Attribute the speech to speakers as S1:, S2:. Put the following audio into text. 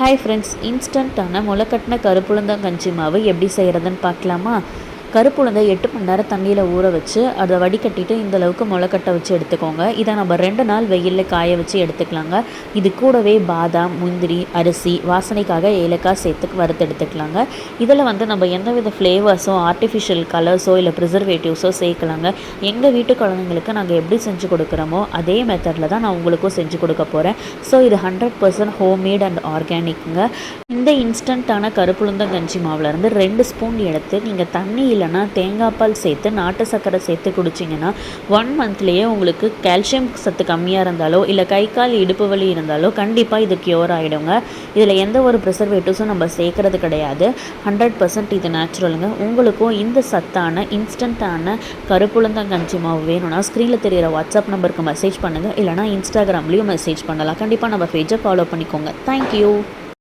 S1: Hi friends, இன்ஸ்டண்ட்டான முளைக்கட்டின கருப்புளுந்தங்கஞ்சி மாவு எப்படி செய்கிறதுன்னு பார்க்கலாமா? கருப்புளுந்தை 8 மணி நேரம் தண்ணியில் ஊற வச்சு அதை வடிகட்டிட்டு இந்த அளவுக்கு முளைக்கட்ட வச்சு எடுத்துக்கோங்க. இதை நம்ம 2 நாள் வெயிலில் காய வச்சு எடுத்துக்கலாங்க. இது கூடவே பாதாம், முந்திரி, அரிசி, வாசனைக்காக ஏலக்காய் சேர்த்து வறுத்து எடுத்துக்கலாங்க. இதில் நம்ம எந்தவித ஃப்ளேவர்ஸோ ஆர்டிஃபிஷியல் கலர்ஸோ இல்லை ப்ரிசர்வேட்டிவ்ஸோ சேர்க்கலாங்க. எங்கள் வீட்டு குழந்தைங்களுக்கு நாங்கள் எப்படி செஞ்சு கொடுக்குறோமோ அதே மெத்தடில் தான் நான் உங்களுக்கும் செஞ்சு கொடுக்க போகிறேன். ஸோ இது 100% ஹோம்மேட் அண்ட் ஆர்கானிக்குங்க. இந்த இன்ஸ்டண்ட்டான கருப்புளுந்தங்கஞ்சி மாவுலேருந்து 2 ஸ்பூன் எடுத்து நீங்கள் தண்ணி இல்லைனா தேங்காய் பால் சேர்த்து நாட்டு சர்க்கரை சேர்த்து குடிச்சிங்கன்னா 1 மந்த்லேயே உங்களுக்கு கால்சியம் சத்து கம்மியாக இருந்தாலோ இல்லை கை கால் இடுப்பு வலி இருந்தாலோ கண்டிப்பாக இது க்யூர் ஆகிடுங்க. இதில் எந்த ஒரு ப்ரிசர்வேட்டிவ்ஸும் நம்ம சேர்க்கறது கிடையாது. 100% இது நேச்சுரலுங்க. உங்களுக்கும் இந்த சத்தான இன்ஸ்டண்ட்டான கருப்புளுந்தங்கஞ்சி மாவு வேணும்னா ஸ்க்ரீனில் தெரிகிற வாட்ஸ்அப் நம்பருக்கு மெசேஜ் பண்ணுங்கள். இல்லைனா இன்ஸ்டாகிராம்லேயும் மெசேஜ் பண்ணலாம். கண்டிப்பாக நம்ம பேஜை ஃபாலோ பண்ணிக்கோங்க. தேங்க்யூ.